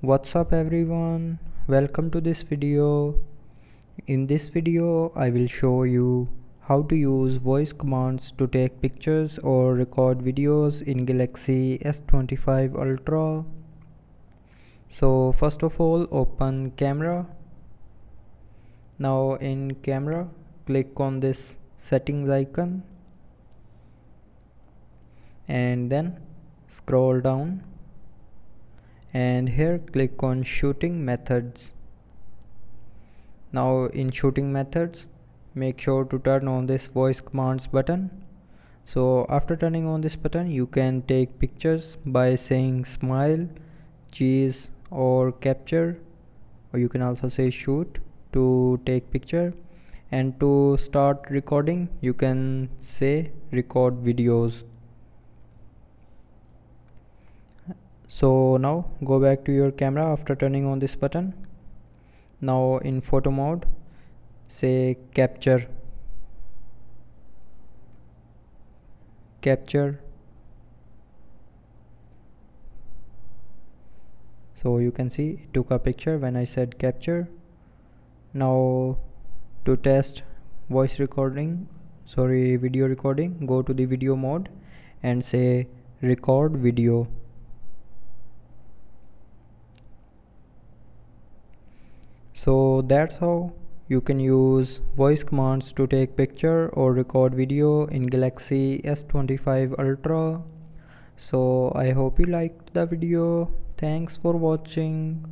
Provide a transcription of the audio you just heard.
What's up everyone, welcome to this video. In this video I will show you how to use voice commands to take pictures or record videos in Galaxy S25 Ultra. So first of all, open camera. Now in camera, click on this settings icon and then scroll down, and here click on shooting methods. Now in shooting methods, make sure to turn on this voice commands button. So after turning on this button, you can take pictures by saying smile, cheese or capture, or you can also say shoot to take picture. And to start recording, you can say record videos. So now go back to your camera after turning on this button. Now in photo mode, say capture. So you can see it took a picture when I said capture. Now to test video recording, go to the video mode and say record video. So that's how you can use voice commands to take picture or record video in Galaxy S25 Ultra. So I hope you liked the video. Thanks for watching.